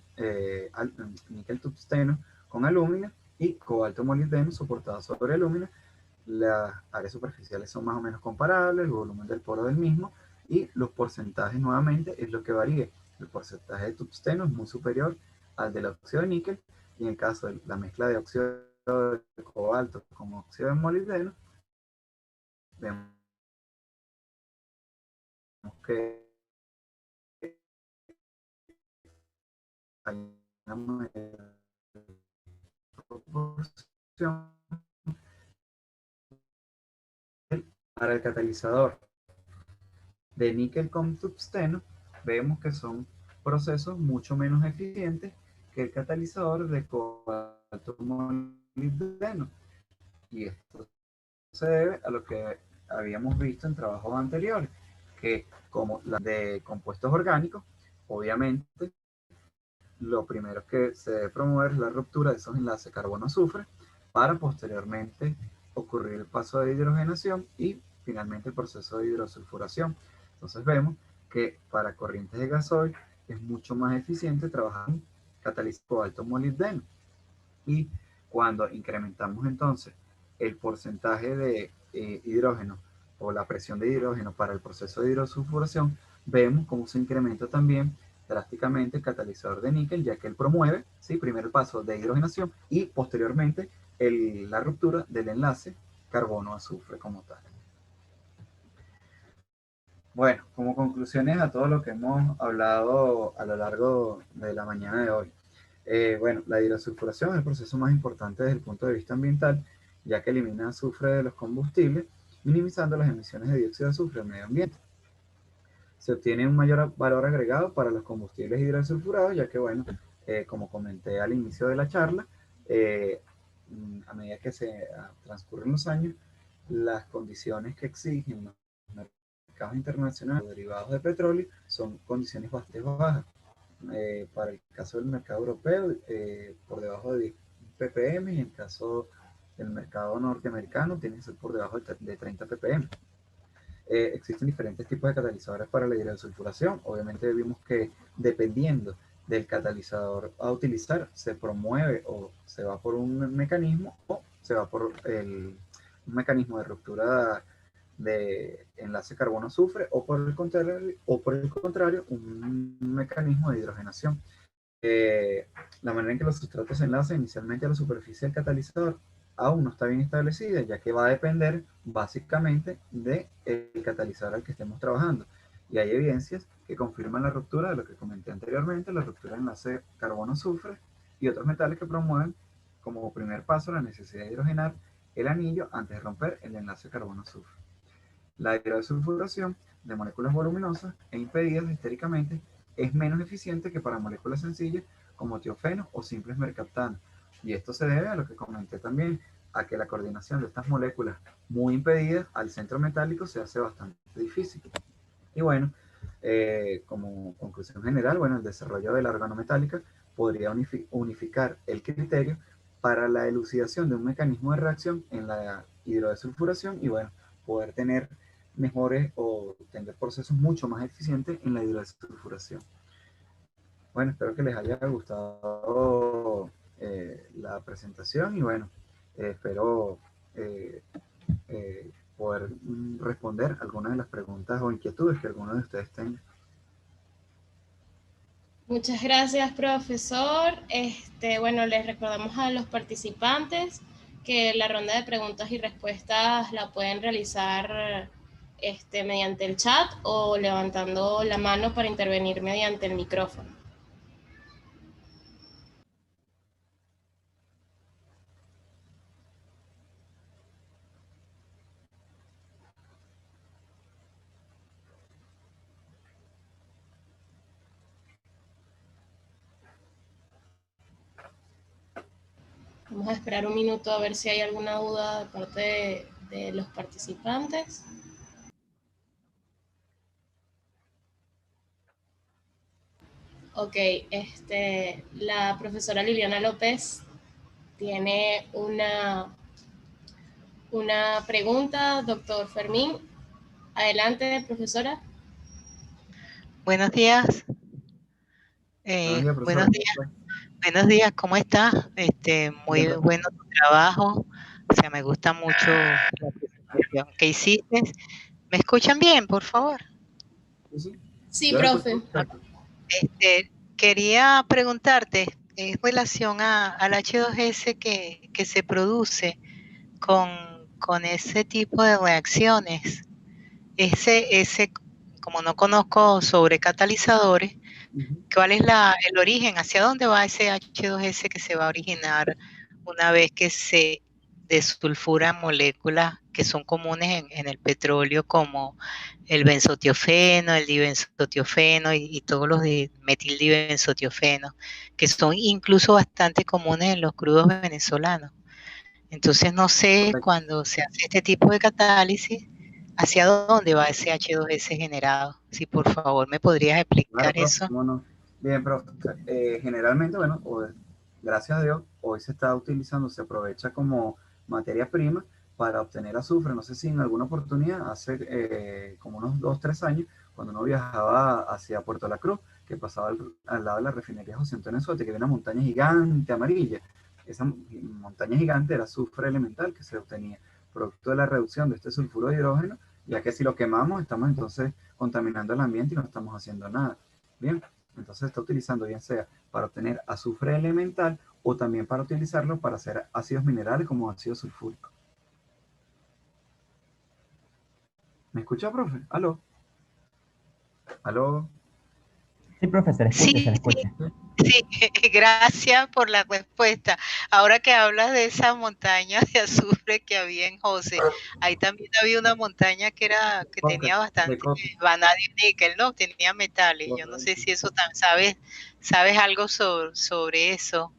níquel tungsteno con alúmina y cobalto molibdeno soportado sobre alúmina. Las áreas superficiales son más o menos comparables, el volumen del poro del mismo, y los porcentajes nuevamente es lo que varía. El porcentaje de tungsteno es muy superior al del óxido de níquel, y en el caso de la mezcla de óxido de cobalto con óxido de molibdeno, vemos que hay una mayor proporción para el catalizador de níquel con tungsteno. Vemos que son procesos mucho menos eficientes que el catalizador de cobalto molibdeno, y esto se debe a lo que habíamos visto en trabajos anteriores, que como la de compuestos orgánicos, obviamente lo primero que se debe promover es la ruptura de esos enlaces carbono-azufre para posteriormente ocurrir el paso de hidrogenación y finalmente el proceso de hidrosulfuración. Entonces vemos que para corrientes de gasoil es mucho más eficiente trabajar en catalizador cobalto molibdeno, y cuando incrementamos entonces el porcentaje de hidrógeno o la presión de hidrógeno para el proceso de hidrosulfuración, vemos cómo se incrementa también drásticamente el catalizador de níquel, ya que él promueve, ¿sí?, primero el paso de hidrogenación y posteriormente la ruptura del enlace carbono-azufre como tal. Bueno, como conclusiones a todo lo que hemos hablado a lo largo de la mañana de hoy. Bueno, la hidrosulfuración es el proceso más importante desde el punto de vista ambiental, ya que elimina azufre de los combustibles, minimizando las emisiones de dióxido de azufre al medio ambiente. Se obtiene un mayor valor agregado para los combustibles hidrosulfurados, ya que, bueno, como comenté al inicio de la charla, a medida que se transcurren los años, las condiciones que exigen los mercados internacionales derivados de petróleo son condiciones bastante bajas. Para el caso del mercado europeo, por debajo de 10 ppm, y en el caso del mercado norteamericano tiene que ser por debajo de 30 ppm. Existen diferentes tipos de catalizadores para la hidrosulfuración. Obviamente vimos que dependiendo del catalizador a utilizar, se promueve o se va por un mecanismo o se va por un mecanismo de ruptura de enlace carbono-azufre, o por el contrario, un mecanismo de hidrogenación. La manera en que los sustratos se enlazan inicialmente a la superficie del catalizador aún no está bien establecida, ya que va a depender básicamente del catalizador al que estemos trabajando. Y hay evidencias que confirman la ruptura de lo que comenté anteriormente, la ruptura de enlace carbono-azufre y otros metales que promueven como primer paso la necesidad de hidrogenar el anillo antes de romper el enlace carbono-azufre. La hidrosulfuración de moléculas voluminosas e impedidas estéricamente es menos eficiente que para moléculas sencillas como tiofeno o simples mercaptanos. Y esto se debe a lo que comenté también, a que la coordinación de estas moléculas muy impedidas al centro metálico se hace bastante difícil. Y bueno, como conclusión general, bueno, el desarrollo de la organometálica podría unificar el criterio para la elucidación de un mecanismo de reacción en la hidrodesulfuración y, bueno, poder tener mejores o tener procesos mucho más eficientes en la hidrodesulfuración. Bueno, espero que les haya gustado la presentación y, bueno, espero poder responder algunas de las preguntas o inquietudes que algunos de ustedes tengan. Muchas gracias, profesor. Bueno, les recordamos a los participantes que la ronda de preguntas y respuestas la pueden realizar mediante el chat o levantando la mano para intervenir mediante el micrófono. Vamos a esperar un minuto a ver si hay alguna duda de parte de los participantes. Ok, la profesora Liliana López tiene una pregunta, doctor Fermín. Adelante, profesora. Buenos días. Buenos días, Buenos días. Buenos días, ¿cómo estás? Bien, Muy profe. bueno tu trabajo. O sea, me gusta mucho la presentación que hiciste. ¿Me escuchan bien, por favor? Sí, sí. Sí, Yo la escucho profe. perfecto. Quería preguntarte, en relación al H2S que se produce con, con ese tipo de reacciones. Como no conozco sobre catalizadores, Ujú. ¿cuál es el origen? ¿Hacia dónde va ese H2S que se va a originar una vez que se desulfuran moléculas que son comunes en el petróleo, como el benzotiofeno, el dibenzotiofeno y todos los de metildibenzotiofeno, que son incluso bastante comunes en los crudos venezolanos? Entonces no sé, Correcto. cuando se hace este tipo de catálisis, hacia dónde va ese H2S generado. Si por favor me podrías Claro, explicar profe, eso. cómo no. Bien, profe. Generalmente, bueno, gracias a Dios, hoy se está utilizando, se aprovecha como materia prima para obtener azufre. No sé si en alguna oportunidad, hace como unos 2, 3 años, cuando uno viajaba hacia Puerto La Cruz, que pasaba al lado de la refinería José Antonio Sote, que había una montaña gigante amarilla. Esa montaña gigante era azufre elemental que se obtenía producto de la reducción de este sulfuro de hidrógeno, ya que si lo quemamos estamos entonces contaminando el ambiente y no estamos haciendo nada. Bien, entonces se está utilizando bien sea para obtener azufre elemental o también para utilizarlo para hacer ácidos minerales como ácido sulfúrico. ¿Me escucha, profe? ¿Aló? ¿Aló? Sí, profe, se le escucha, se le Sí, sí, escucha. sí, gracias por la respuesta. Ahora que hablas de esa montaña de azufre que había en José, ahí también había una montaña que Coque, tenía de bastante coque. vanadio y níquel, ¿no? Tenía metales. Yo no sé Correcto. si eso sabes algo sobre eso.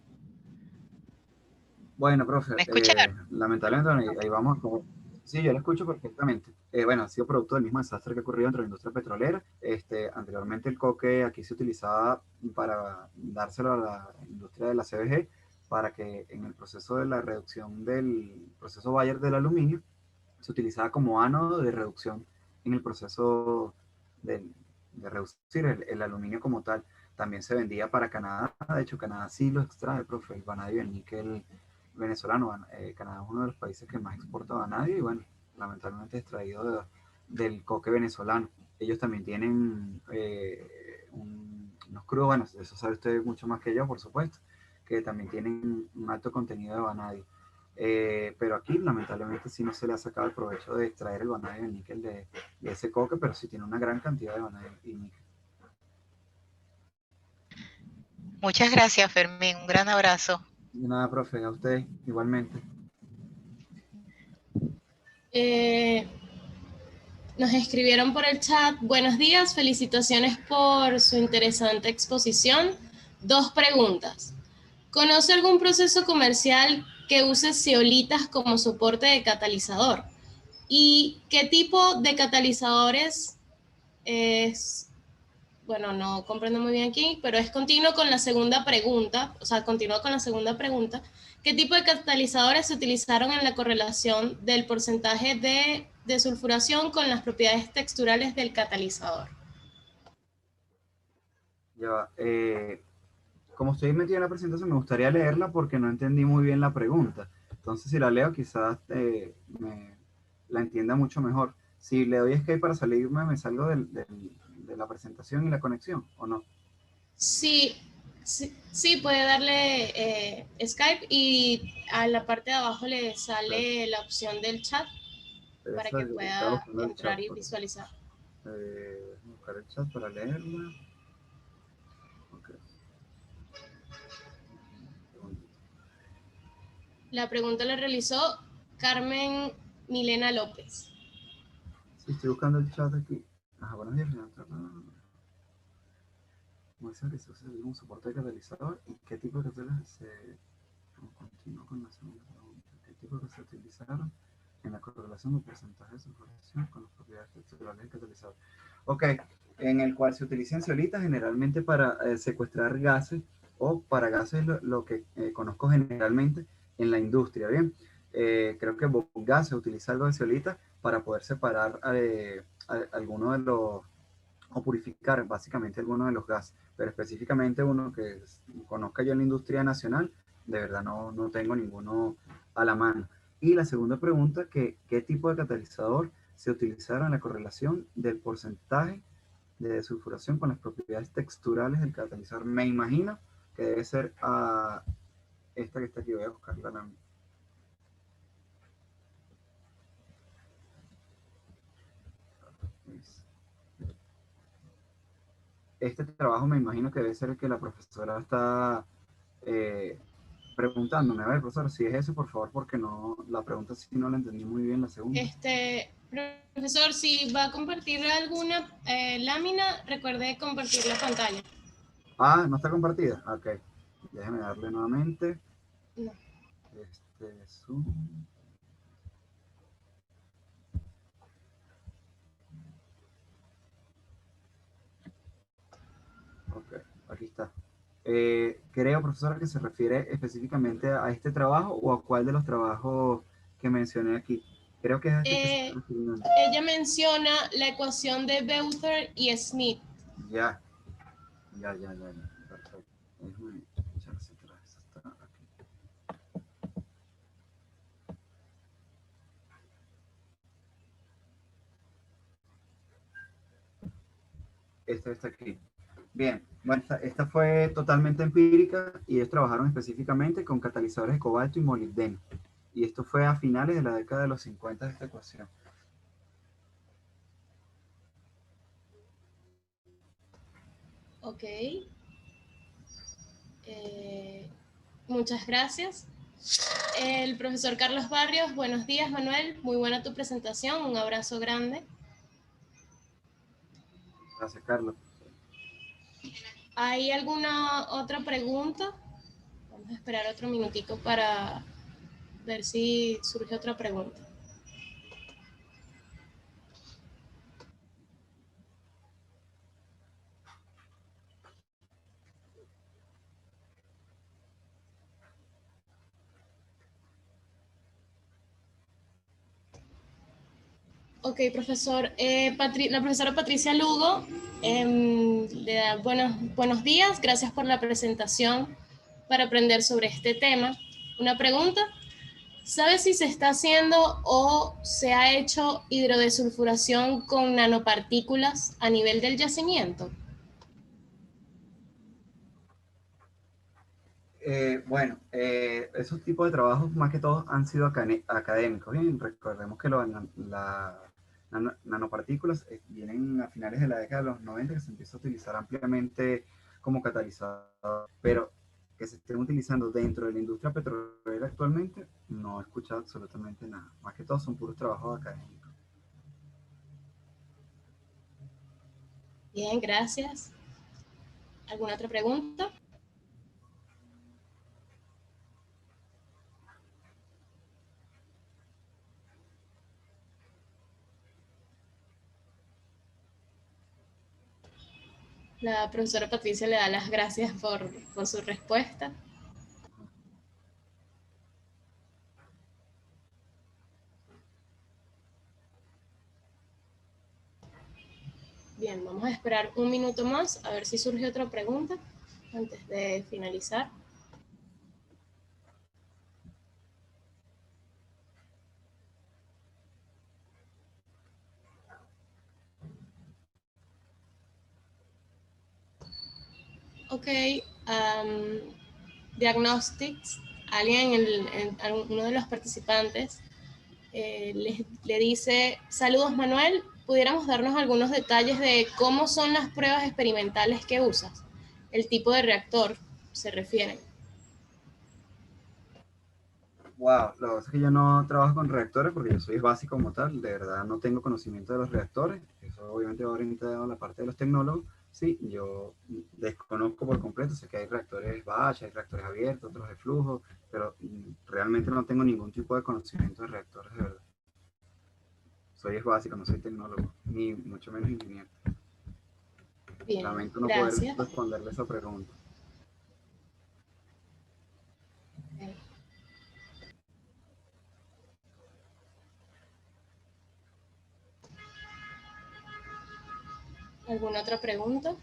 Bueno, profe, ¿Me escucharon? lamentablemente ahí vamos como... Sí, yo lo escucho perfectamente. Bueno, ha sido producto del mismo desastre que ha ocurrido entre la industria petrolera. Anteriormente el coque aquí se utilizaba para dárselo a la industria de la CBG para que en el proceso de la reducción del proceso Bayer del aluminio se utilizaba como ánodo de reducción en el proceso de reducir el aluminio como tal. También se vendía para Canadá, de hecho Canadá sí lo extrae, profe, el vanadio y el níquel venezolano. Canadá es uno de los países que más exporta vanadio y bueno, lamentablemente es extraído del coque venezolano. Ellos también tienen unos crudos, bueno, eso sabe usted mucho más que yo, por supuesto, que también tienen un alto contenido de vanadio. Pero aquí lamentablemente sí no se le ha sacado el provecho de extraer el vanadio y el níquel de ese coque, pero sí tiene una gran cantidad de vanadio y níquel. Muchas gracias, Fermín. Un gran abrazo. Y nada, profe, a usted igualmente. Eh, Nos escribieron por el chat: buenos días, felicitaciones por su interesante exposición. 2 preguntas. ¿Conoce algún proceso comercial que use zeolitas como soporte de catalizador? ¿Y qué tipo de catalizadores es? Bueno, no comprendo muy bien aquí, pero es continuo con la segunda pregunta, o sea, continúa con la segunda pregunta. ¿Qué tipo de catalizadores se utilizaron en la correlación del porcentaje de desulfuración con las propiedades texturales del catalizador? Ya va. Como estoy metido en la presentación, me gustaría leerla porque no entendí muy bien la pregunta. Entonces, si la leo, quizás la entienda mucho mejor. Si le doy escape para salirme, me salgo de la presentación y la conexión, ¿o no? Sí, sí, puede darle Skype y a la parte de abajo le Pero, sale la opción del chat para esa que estaba pueda buscando el chat. entrar y visualizar. Buscar el chat para leerla. Ok. La pregunta la realizó Carmen Milena López. Sí, estoy buscando el chat aquí. Ajá, buenos días. Muestra que se usa un soporte de catalizador y qué tipo de catalizadores se... Continúo con la segunda pregunta. ¿Qué tipo que se utilizaron en la correlación del porcentaje de sulfuración con las propiedades texturales del catalizador? Ok, en el cual se utilizan zeolitas generalmente para secuestrar gases o para gases lo que conozco generalmente en la industria, ¿bien? Creo que Bogás se utiliza algo de zeolitas para poder separar algunos o purificar básicamente algunos de los gases, pero específicamente uno que conozca yo en la industria nacional, de verdad no tengo ninguno a la mano. Y la segunda pregunta, ¿qué tipo de catalizador se utilizaron en la correlación del porcentaje de desulfuración con las propiedades texturales del catalizador? Me imagino que debe ser esta que está aquí, voy a buscarla la. Este trabajo me imagino que debe ser el que la profesora está eh, preguntándome. A ver, profesor, si es eso, por favor, porque no, la pregunta sí no la entendí muy bien, la segunda. Profesor, si va a compartir alguna lámina, recuerde compartir la pantalla. Ah, ¿no está compartida? Ok, déjeme darle nuevamente. No. Zoom. Ok, aquí está. Creo, profesora, que se refiere específicamente a este trabajo o a cuál de los trabajos que mencioné aquí. Creo que es este que se está refiriendo. Ella menciona la ecuación de Beuther y Smith. Ya. Perfecto. Déjame echar hacia atrás. Está aquí. Esta está aquí. Bien, bueno, esta fue totalmente empírica y ellos trabajaron específicamente con catalizadores de cobalto y molibdeno. Y esto fue a finales de la década de los 50 de esta ecuación. Ok. Muchas gracias. El profesor Carlos Barrios, buenos días, Manuel. Muy buena tu presentación. Un abrazo grande. Gracias, Carlos. ¿Hay alguna otra pregunta? Vamos a esperar otro minutico para ver si surge otra pregunta. Ok, profesor. La profesora Patricia Lugo le da buenos días. Gracias por la presentación para aprender sobre este tema. Una pregunta. ¿Sabe si se está haciendo o se ha hecho hidrodesulfuración con nanopartículas a nivel del yacimiento? Bueno, esos tipos de trabajos más que todo han sido académicos. Bien, recordemos que las nanopartículas vienen a finales de la década de los 90 que se empieza a utilizar ampliamente como catalizador, pero que se estén utilizando dentro de la industria petrolera actualmente, no he escuchado absolutamente nada. Más que todo son puros trabajos académicos. Bien, gracias. ¿Alguna otra pregunta? La profesora Patricia le da las gracias por su respuesta. Bien, vamos a esperar un minuto más a ver si surge otra pregunta antes de finalizar. Ok, Diagnostics, uno de los participantes le dice, saludos Manuel, ¿pudiéramos darnos algunos detalles de cómo son las pruebas experimentales que usas? El tipo de reactor se refiere. Wow, lo que pasa es que yo no trabajo con reactores porque yo soy básico como tal, de verdad no tengo conocimiento de los reactores, eso obviamente va orientado a la parte de los tecnólogos, sí, yo desconozco por completo, sé que hay reactores batch, hay reactores abiertos, otros de flujo, pero realmente no tengo ningún tipo de conocimiento de reactores de verdad. Soy básico, no soy tecnólogo, ni mucho menos ingeniero. Bien, Lamento no poder gracias. responderle esa pregunta. Okay. ¿Alguna otra pregunta?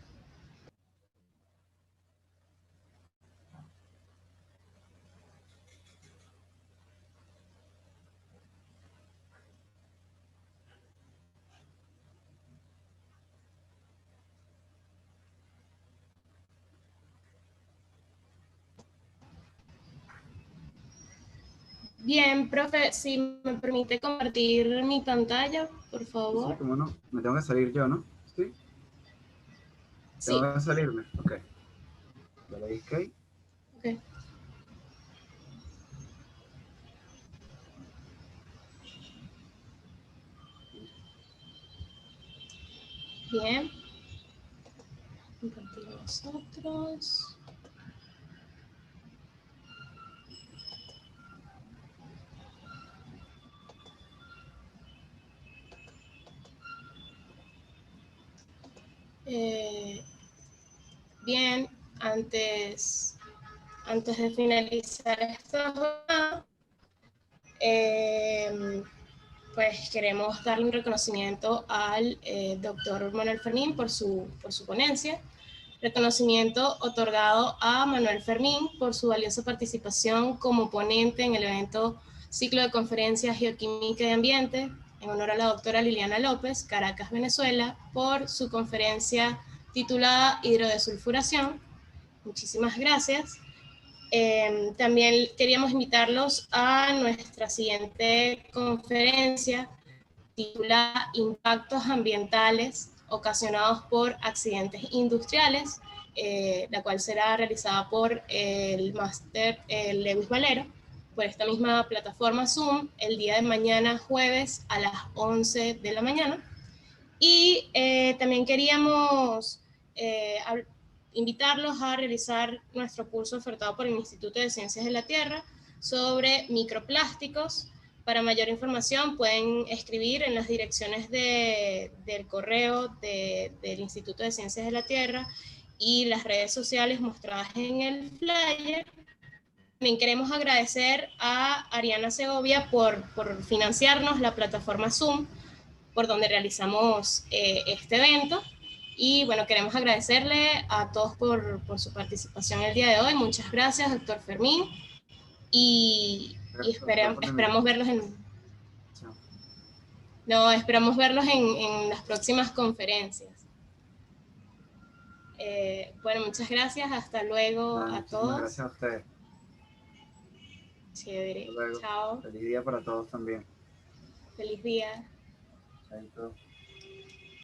Bien, profe, si me permite compartir mi pantalla, por favor. Sí, cómo no. Me tengo que salir yo, ¿no? Sí. Sí. Tengo que salirme. Ok. Ya le di escape. Ok. Bien. Compartir nosotros. Bien, antes de finalizar esta jornada, pues queremos darle un reconocimiento al doctor Manuel Fermín por su ponencia. Reconocimiento otorgado a Manuel Fermín por su valiosa participación como ponente en el evento Ciclo de Conferencias Geoquímica y Ambiente, en honor a la doctora Liliana López, Caracas, Venezuela, por su conferencia titulada Hidrodesulfuración. Muchísimas gracias. También queríamos invitarlos a nuestra siguiente conferencia titulada Impactos Ambientales ocasionados por accidentes industriales, la cual será realizada por el máster Lewis Valero, por esta misma plataforma Zoom, el día de mañana jueves a las 11 de la mañana. Y también queríamos invitarlos a realizar nuestro curso ofertado por el Instituto de Ciencias de la Tierra sobre microplásticos. Para mayor información pueden escribir en las direcciones del correo del Instituto de Ciencias de la Tierra y las redes sociales mostradas en el flyer. También queremos agradecer a Ariana Segovia por financiarnos la plataforma Zoom, por donde realizamos este evento. Y bueno, queremos agradecerle a todos por su participación el día de hoy. Muchas gracias, doctor Fermín. Y esperamos verlos esperamos verlos en las próximas conferencias. Bueno, muchas gracias. Hasta luego a todos. Gracias a ustedes. Chévere. Chao. Feliz día para todos también. Feliz día. Chaito.